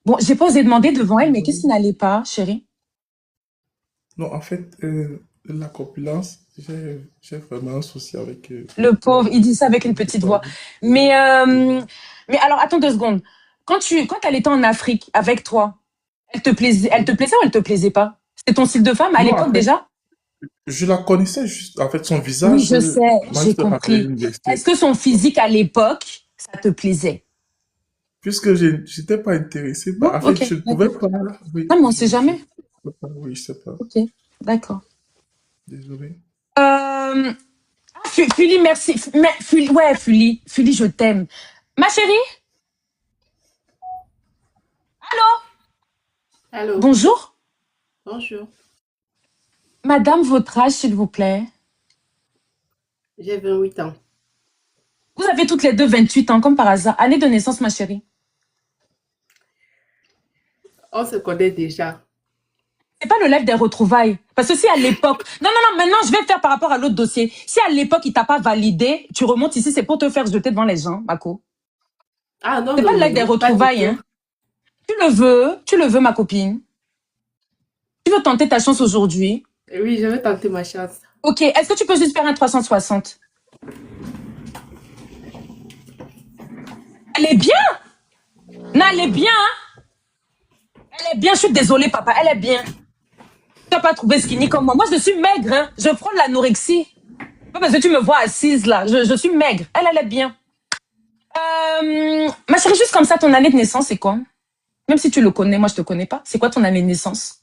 Bon, j'ai pas osé demander devant elle, mais qu'est-ce qui n'allait pas, chérie? Non, en fait, la corpulence, j'ai vraiment un souci avec Le pauvre, il dit ça avec une le petite voix. poids. Mais, mais alors, attends 2 secondes. Quand elle était en Afrique avec toi, elle te Oui. plaisait ou elle te plaisait pas? C'était ton style de femme à Non, en l'époque fait, déjà? je la connaissais juste, en fait, son Oui, visage, je sais, moi, j'ai j'étais rentré à compris. l'université. Est-ce que son physique à l'époque, ça te plaisait? Puisque je n'étais pas intéressé Bon, par... En ok, fait, je ne pouvais d'accord. pas... Non, Oui, mais on sait jamais. oui, je sais pas. Ok, d'accord. Désolé. Euh, Fully, merci. Fully, ouais, Fully, Fully, je t'aime. Ma chérie, allô? Allô, Bonjour. bonjour. Madame, votre âge, s'il vous plaît. J'ai 28 ans. Vous avez toutes les deux 28 ans, comme par hasard. Année de naissance, ma chérie. On se connaît déjà. C'est pas le live des retrouvailles. Parce que si à l'époque... Non, non, non, maintenant, je vais faire par rapport à l'autre dossier. Si à l'époque, il t'a pas validé, tu remontes ici, c'est pour te faire jeter devant les gens, Mako. Ah non, C'est pas non, le non, live des non, pas du retrouvailles, tout. hein. Tu le veux, ma copine. Tu veux tenter ta chance aujourd'hui. Oui, je vais tenter ma chance. Ok, est-ce que tu peux juste faire un 360? Elle est bien. Non, elle est bien, hein. Elle est bien, je suis désolée, papa, elle est bien. Tu n'as pas trouvé skinny comme moi. Moi, je suis maigre, hein. Je prends de l'anorexie. Pas parce que tu me vois assise là. Je suis maigre. Elle est bien. Ma chérie, juste comme ça, ton année de naissance, c'est quoi? Même si tu le connais, moi, je te connais pas. C'est quoi ton année de naissance?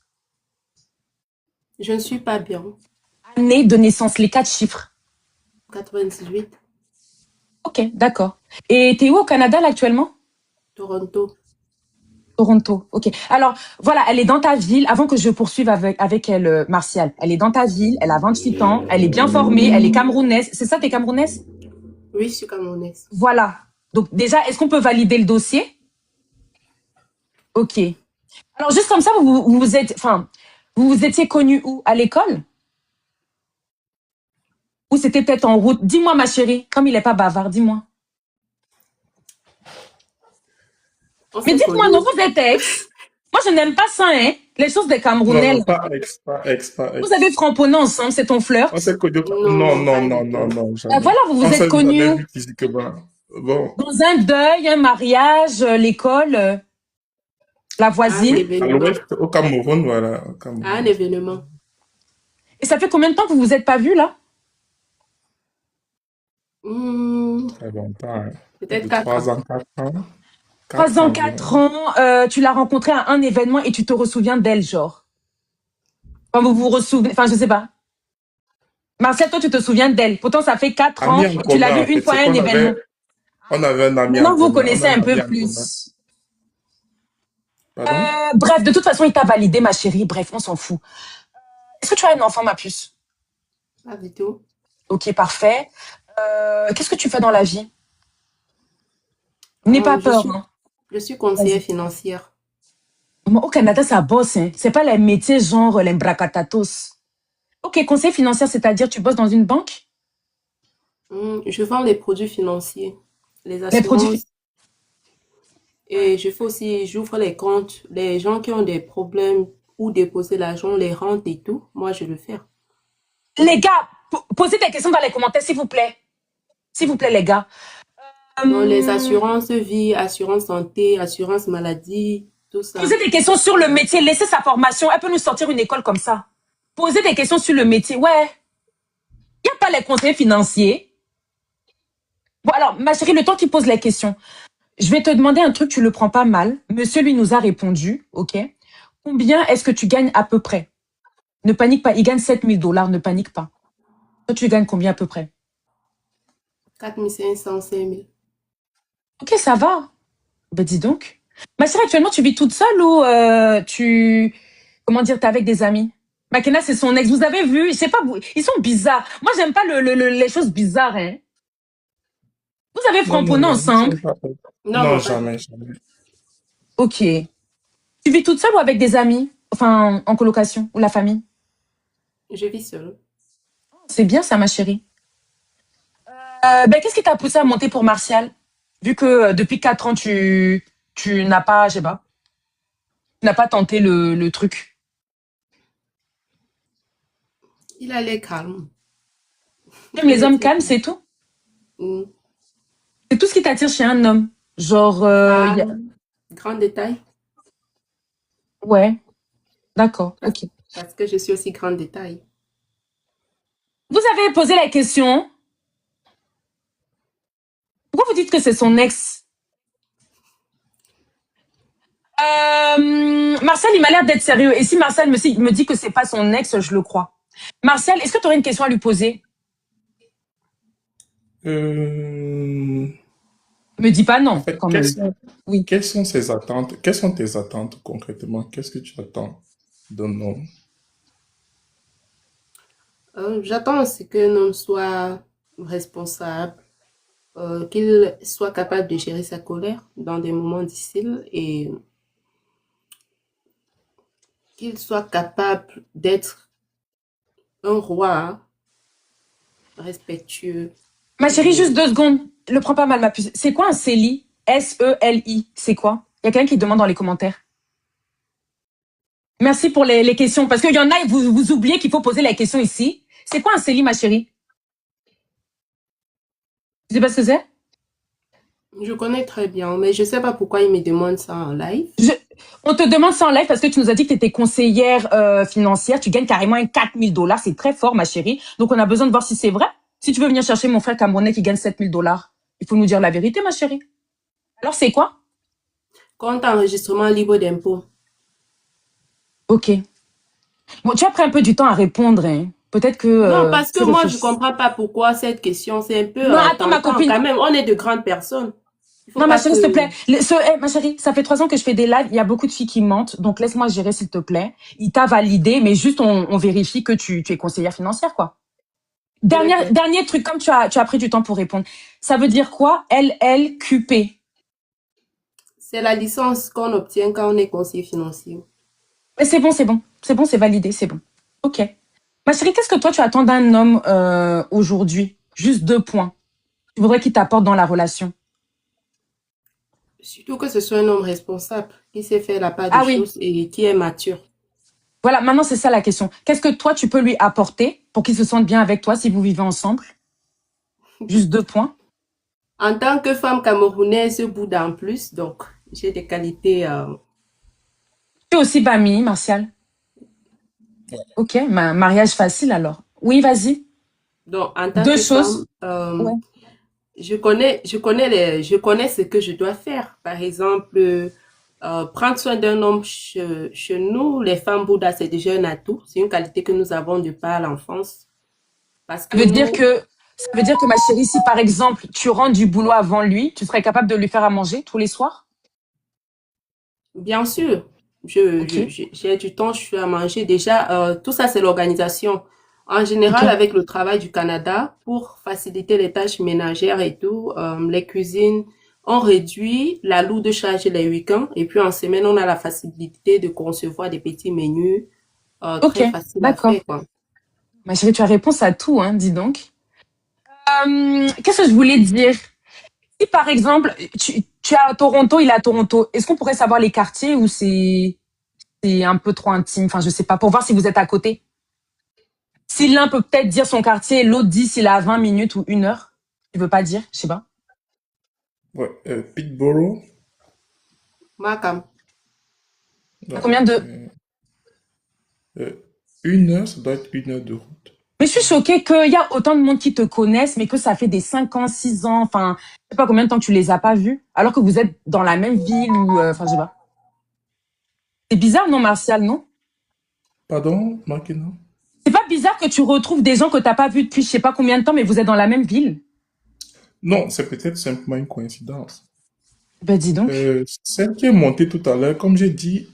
Je ne suis pas bien. Année de naissance, les 4 chiffres. 98, Ok, d'accord. Et t'es où au Canada, là, actuellement? Toronto. Toronto, ok. Alors, voilà, elle est dans ta ville. Avant que je poursuive avec elle, Martial, elle est dans ta ville, elle a 28 ans, elle est bien formée, elle est camerounaise. C'est ça, t'es camerounaise? Oui, je suis camerounaise. Voilà. Donc, déjà, est-ce qu'on peut valider le dossier? Ok. Alors, juste comme ça, vous vous étiez connus où? À l'école? Ou c'était peut-être en route? Dis-moi, ma chérie, comme il est pas bavard, dis-moi. On Mais s'est dites-moi, non, connus. vous êtes ex? Moi, je n'aime pas ça, hein. Les choses des Non, Camerounais, non, là. pas ex, pas ex, pas Vous avez ex. framponné ensemble, c'est ton On s'est flirt? connus... Non, Non, non, non, pas non, du non, tout. non, Ben jamais. voilà, vous On vous êtes s'est jamais connus vu physiquement. Bon, dans un deuil, un mariage, l'école, la À un voisine. à événement. l'ouest, au Cameroun, voilà, au À un Cameroun. événement. Et ça fait combien de temps que vous vous êtes pas vus, là? Hmm, Très longtemps, hein. Plus peut-être de 4 3 ans. ans, 4 ans. Trois 4 ans, ans, bien. 4 ans, tu l'as rencontrée à un événement et tu te ressouviens d'elle, genre. Enfin, vous vous ressouvenez, enfin, je sais pas. Marcel, toi, tu te souviens d'elle. Pourtant, ça fait 4 ans. Amis en Tu l'as commun, vu en une fait. fois C'est à un qu'on événement. on avait un ami en Maintenant, vous commun. On connaissez a un un peu ami en commun. plus. Pardon? Bref, de toute façon, il t'a validé, ma chérie. Bref, on s'en fout. Est-ce que tu as un enfant, ma puce? Pas du tout. Ok, parfait. Qu'est-ce que tu fais dans la vie? N'aie pas Je peur, suis, hein. je suis conseillère Vas-y. financière. Au Canada, ça bosse, hein. C'est pas les métiers genre les bracatatos. Ok, conseil financier, c'est-à-dire tu bosses dans une banque? Je vends les produits financiers, les Les produits. assurances. Et je fais aussi, j'ouvre les comptes. Les gens qui ont des problèmes où déposer l'argent, les rentes et tout, moi je le fais. Les gars, posez des questions dans les commentaires, s'il vous plaît. S'il vous plaît, les gars. Donc les Hum, assurances vie, assurance santé, assurance maladie, tout ça. Posez des questions sur le métier. Laissez sa formation. Elle peut nous sortir une école comme ça. Posez des questions sur le métier. Ouais. Il n'y a pas les conseillers financiers. Bon, alors, ma chérie, le temps qu'il pose les questions, je vais te demander un truc, tu le prends pas mal. Monsieur lui nous a répondu, ok? Combien est-ce que tu gagnes à peu près? Ne panique pas, il gagne 7 000 $, ne panique pas. Toi, tu gagnes combien à peu près? 4500, 5000. Ok, ça va. Ben dis donc. Ma chérie, actuellement, tu vis toute seule ou comment dire, t'es avec des amis? Makena, c'est son ex. Vous avez vu? Je sais pas, ils sont bizarres. Moi, j'aime pas les choses bizarres, hein. Vous avez Non, non, framponné non, nous ensemble? sommes pas... Non, Non, non, pas du jamais, tout. jamais. Ok. Tu vis toute seule ou avec des amis? Enfin, en colocation ou la famille? Je vis seule. C'est bien ça, ma chérie. Ben, qu'est-ce qui t'a poussé à monter pour Martial? Vu que depuis 4 ans, tu n'as pas, je sais pas. Tu n'as pas tenté le truc. Il a l'air calme. J'aime les hommes calmes, c'est tout. Mm. C'est tout ce qui t'attire chez un homme. Genre, Grand détail, ouais, d'accord, parce, ok. parce que je suis aussi grand détail. Vous avez posé la question. Pourquoi vous dites que c'est son ex? Marcel, il m'a l'air d'être sérieux. Et si Marcel me dit que c'est pas son ex, je le crois. Marcel, est-ce que tu aurais une question à lui poser? Euh, Me dis pas En non, fait, quand même. Oui. quelles sont ses attentes? Quelles sont tes attentes concrètement? Qu'est-ce que tu attends d'un homme? J'attends aussi qu'un homme soit responsable, qu'il soit capable de gérer sa colère dans des moments difficiles et qu'il soit capable d'être un roi respectueux. Ma chérie, juste Et 2 secondes. Le prends pas mal, ma puce. C'est quoi un CELI? S-E-L-I. C'est quoi? Il y a quelqu'un qui demande dans les commentaires. Merci pour les questions. Parce qu'il y en a, vous oubliez qu'il faut poser la question ici. C'est quoi un CELI, ma chérie? Tu sais pas ce que c'est? je connais très bien, mais je sais pas pourquoi il me demande ça en live. On te demande ça en live parce que tu nous as dit que tu étais conseillère financière. Tu gagnes carrément 4 000 $. C'est très fort, ma chérie. Donc, on a besoin de voir si c'est vrai. Si tu veux venir chercher mon frère camerounais qui gagne 7 000 $, il faut nous dire la vérité, ma chérie. Alors, c'est quoi? Compte enregistrement libre d'impôt. Ok. Bon, tu as pris un peu du temps à répondre, hein. Peut-être que Non, parce tu que moi, je réfléchis. comprends pas pourquoi cette question. C'est un peu Non, attends, ma tentant. copine. Quand même, on est de grandes personnes. Il faut Non, ma pas chérie, s'il te que... plaît. Ma chérie, ça fait 3 ans que je fais des lives. Il y a beaucoup de filles qui mentent. Donc, laisse-moi gérer, s'il te plaît. Il t'a validé, mais juste, on vérifie que tu es conseillère financière, quoi. D'accord. Dernier truc, comme tu as pris du temps pour répondre. Ça veut dire quoi, LLQP? C'est la licence qu'on obtient quand on est conseiller financier. Mais c'est bon, c'est bon. C'est bon, c'est validé, c'est bon. Ok. Ma chérie, qu'est-ce que toi, tu attends d'un homme aujourd'hui? Juste 2 points. Tu voudrais qu'il t'apporte dans la relation. Surtout que ce soit un homme responsable, qui sait faire la part des Ah oui. choses et qui est mature. Voilà, maintenant, c'est ça la question. Qu'est-ce que toi, tu peux lui apporter pour qu'il se sente bien avec toi si vous vivez ensemble? Juste 2 points. En tant que femme camerounaise, boude en plus, donc j'ai des qualités. Tu es aussi Bami, Martial. Ok, mariage facile alors. Oui, vas-y. Donc, en tant Deux que femme, choses. Ouais. je connais ce que je dois faire. Par exemple, prendre soin d'un homme chez nous, les femmes Bouddha, c'est déjà un atout. C'est une qualité que nous avons de par l'enfance. Parce Ça que veut dire nous, que, ça veut dire que ma chérie, si par exemple, tu rentres du boulot avant lui, tu serais capable de lui faire à manger tous les soirs? bien sûr, Ok, j'ai du temps, je fais à manger. Déjà, tout ça, c'est l'organisation. En ok, général, avec le travail du Canada, pour faciliter les tâches ménagères et tout, les cuisines, on réduit la lourde charge les week-ends. Et puis en semaine, on a la facilité de concevoir des petits menus ok, très faciles à d'accord. faire, quoi. Ma chérie, tu as réponse à tout, hein, dis donc. Qu'est-ce que je voulais dire? Si par exemple, tu es à Toronto, il est à Toronto, est-ce qu'on pourrait savoir les quartiers ou c'est un peu trop intime? Enfin, je sais pas, pour voir si vous êtes à côté. Si l'un peut peut-être dire son quartier et l'autre dit s'il est à 20 minutes ou 1 heure. Tu veux pas dire? Je sais pas. Ouais, Peterborough, Markham, À ouais, combien de... c'est 1 heure, ça doit être 1 heure de route. Mais je suis choquée qu'il y a autant de monde qui te connaissent, mais que ça fait des 5 ans, 6 ans, enfin, je sais pas combien de temps que tu les as pas vus, alors que vous êtes dans la même ville ou, enfin, je sais pas. C'est bizarre, non, Martial, non? Pardon, Makina? C'est pas bizarre que tu retrouves des gens que t'as pas vus depuis je sais pas combien de temps, mais vous êtes dans la même ville? Non, c'est peut-être simplement une coïncidence. Ben, dis donc. Celle qui est montée tout à l'heure, comme j'ai dit,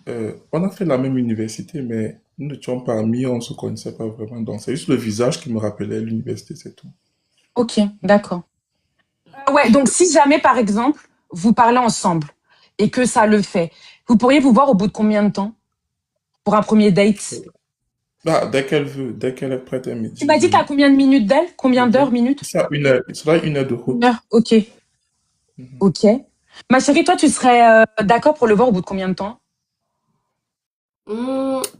on a fait la même université, mais nous n'étions pas amis, on ne se connaissait pas vraiment. Donc, c'est juste le visage qui me rappelait l'université, c'est tout. Ok, d'accord. Ouais, donc si jamais, par exemple, vous parlez ensemble et que ça le fait, vous pourriez vous voir au bout de combien de temps pour un premier date? Bah, dès qu'elle veut, dès qu'elle est prête, elle me Tu m'as dit t'as dit, combien de minutes d'elle? je Combien d'heures, viens. minutes? C'est à 1 heure, il sera 1 heure de 1 heure, route. ok. Mhm. Ok. Ma chérie, toi, tu serais d'accord pour le voir au bout de combien de temps?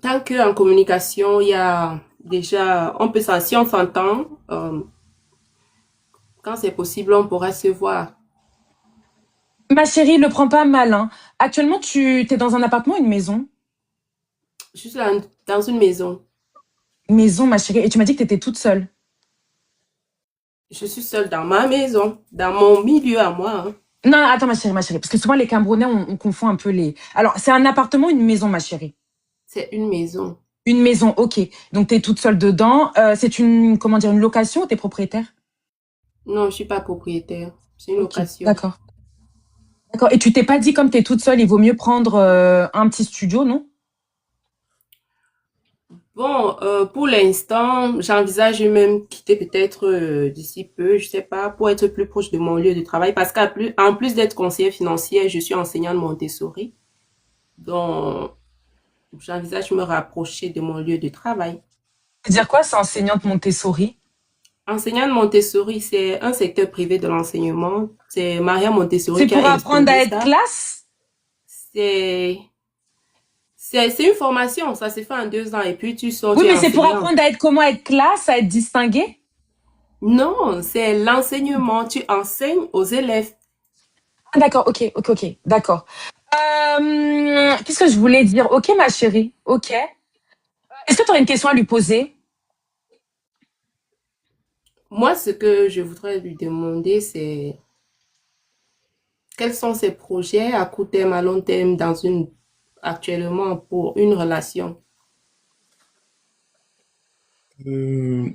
Tant qu'en communication, il y a déjà, on peut si on s'entend, quand c'est possible, on pourra se voir. Ma chérie, le prends pas mal, hein. Actuellement, tu t'es dans un appartement ou une maison? Je suis là, dans une maison. Maison, ma chérie. Et tu m'as dit que t'étais toute seule. Je suis seule dans ma maison, dans mon milieu à moi, hein. Non, attends, ma chérie. Parce que souvent, les Camerounais, on confond un peu les... Alors, c'est un appartement ou une maison, ma chérie? C'est une maison. Une maison, ok. Donc, t'es toute seule dedans. C'est une, comment dire, une location ou t'es propriétaire? Non, je suis pas propriétaire. C'est une Ok, location. d'accord. D'accord. Et tu t'es pas dit, comme t'es toute seule, il vaut mieux prendre un petit studio, non? Bon, pour l'instant, j'envisage même quitter peut-être d'ici peu, je sais pas, pour être plus proche de mon lieu de travail, parce en plus d'être conseillère financière, je suis enseignante Montessori. Donc, j'envisage me rapprocher de mon lieu de travail. C'est-à-dire quoi, c'est enseignante Montessori? Enseignante Montessori, c'est un secteur privé de l'enseignement. C'est Maria Montessori C'est qui a pour apprendre à instauré être ça. classe? C'est, c'est une formation, ça se fait en 2 ans et puis tu sors, Oui, tu es mais c'est pour enseignante. apprendre à être comment être classe, à être distingué. Non, c'est l'enseignement. Tu enseignes aux élèves. Ah, d'accord, ok, d'accord. Qu'est-ce que je voulais dire? Ok, ma chérie, ok. Est-ce que tu aurais une question à lui poser? Moi, ce que je voudrais lui demander, c'est quels sont ses projets à court terme, à long terme, actuellement pour une relation. Euh,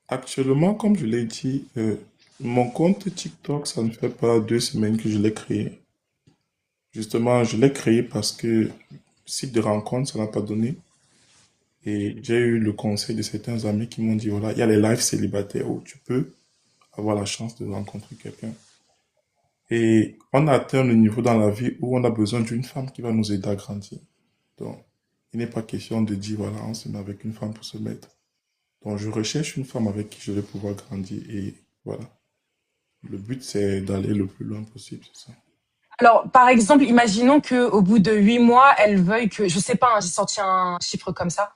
Actuellement, comme je l'ai dit, mon compte TikTok, ça ne fait pas 2 semaines que je l'ai créé. Justement, je l'ai créé parce que site de rencontre, ça n'a pas donné. Et j'ai eu le conseil de certains amis qui m'ont dit, voilà, il y a les lives célibataires où tu peux avoir la chance de rencontrer quelqu'un. Et on a atteint le niveau dans la vie où on a besoin d'une femme qui va nous aider à grandir. Donc, il n'est pas question de dire, voilà, on se met avec une femme pour se mettre. Donc, je recherche une femme avec qui je vais pouvoir grandir. Et voilà. Le but, c'est d'aller le plus loin possible, c'est ça. Alors, par exemple, imaginons que au bout de 8 mois, elle veuille que, je sais pas, hein, j'ai sorti un chiffre comme ça,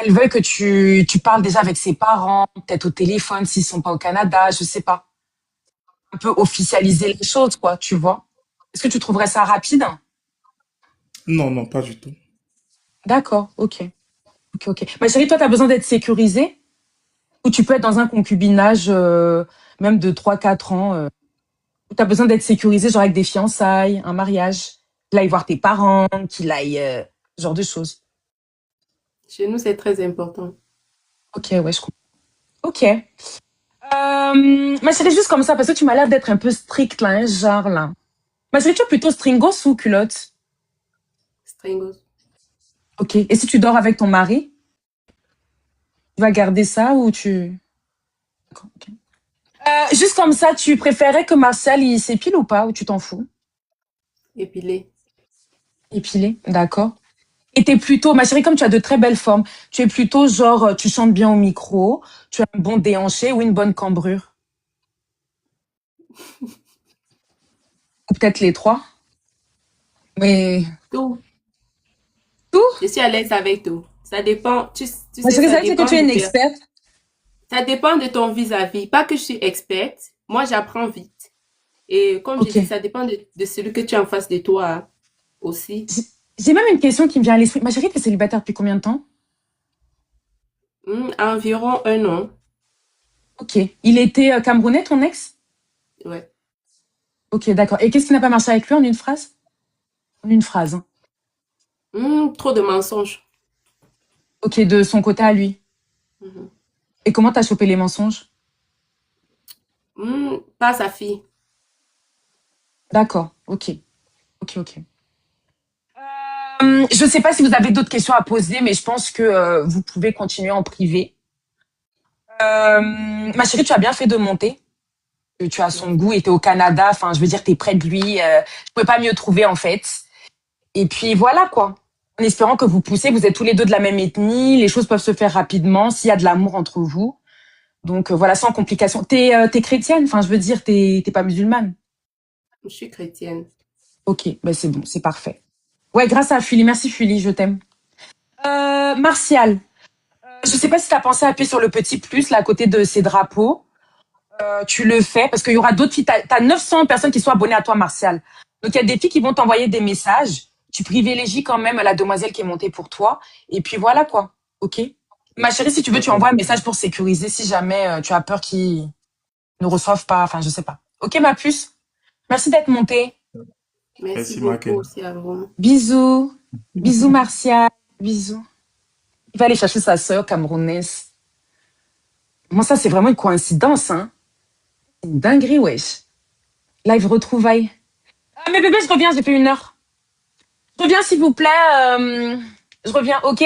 elle veuille que tu parles déjà avec ses parents, peut-être au téléphone s'ils sont pas au Canada, je sais pas. Un peu officialiser les choses, quoi, tu vois. Est-ce que tu trouverais ça rapide? Non, non, pas du tout. D'accord, ok. Ma chérie, toi, t'as besoin d'être sécurisée ou tu peux être dans un concubinage même de 3, 4 ans. T'as besoin d'être sécurisé, genre avec des fiançailles, un mariage, qu'il aille voir tes parents, qu'il aille, ce genre de choses. Chez nous, c'est très important. Ok, ouais, je comprends. Ok. Ma chérie, juste comme ça, parce que tu m'as l'air d'être un peu strict, là, hein, genre, là. Ma chérie, tu es plutôt stringos ou culotte? Stringos. Ok. Et si tu dors avec ton mari, tu vas garder ça ou tu... D'accord, ok. Juste comme ça, tu préférais que Martial, il s'épile ou pas, ou tu t'en fous? Épilé. Épilé, d'accord. Et t'es plutôt, ma chérie, comme tu as de très belles formes, tu es plutôt genre, tu chantes bien au micro, tu as un bon déhanché ou une bonne cambrure? Ou peut-être les trois? Mais Tout. tout? Je suis à l'aise avec tout. Ça dépend, tu Ma sais, chérie, ça ça veut dire que dépend tu es du une père. experte. Ça dépend de ton vis-à-vis. Pas que je suis experte. Moi, j'apprends vite. Et comme j'ai Ok. dit, ça dépend de celui que tu as en face de toi, hein, aussi. J'ai j'ai même une question qui me vient à l'esprit. Ma chérie, t'es célibataire depuis combien de temps? Environ 1 an. Ok. Il était camerounais, ton ex? Ouais. Ok, d'accord. Et qu'est-ce qui n'a pas marché avec lui en une phrase? En une phrase, hein. Trop de mensonges. Ok, de son côté à lui. Mhm. Et comment t'as chopé les mensonges? Pas sa fille. D'accord. Ok. Je ne sais pas si vous avez d'autres questions à poser, mais je pense que vous pouvez continuer en privé. Ma chérie, tu as bien fait de monter. Tu as son goût et t'es au Canada. Enfin, je veux dire, t'es près de lui. Je pouvais pas mieux trouver en fait. Et puis voilà quoi. En espérant que vous poussez, vous êtes tous les deux de la même ethnie, les choses peuvent se faire rapidement s'il y a de l'amour entre vous. Donc voilà, sans complication. T'es chrétienne, enfin je veux dire, t'es pas musulmane. Je suis chrétienne. Ok, ben c'est bon, c'est parfait. Ouais, grâce à Fully. Merci Fully, je t'aime. Martial, je sais pas si tu as pensé à appuyer sur le petit plus là à côté de ces drapeaux. Tu le fais parce qu'il y aura d'autres filles. T'as 900 personnes qui sont abonnées à toi, Martial. Donc, il y a des filles qui vont t'envoyer des messages. Tu privilégies quand même la demoiselle qui est montée pour toi. Et puis voilà, quoi. OK? Ma chérie, si tu veux, tu D'accord. envoies un message pour sécuriser si jamais tu as peur qu'ils ne reçoivent pas. Enfin, je sais pas. OK, ma puce. Merci d'être montée. Merci Merci, beaucoup Macken. aussi à vous. Bisous. Bisous, Martial. Bisous. Il va aller chercher sa sœur camerounaise. Moi, ça, c'est vraiment une coïncidence, hein. Une dinguerie, wesh. Live retrouvailles. Ah, mais bébé, je reviens, j'ai fait 1 heure. Je reviens, s'il vous plaît. Je reviens, OK?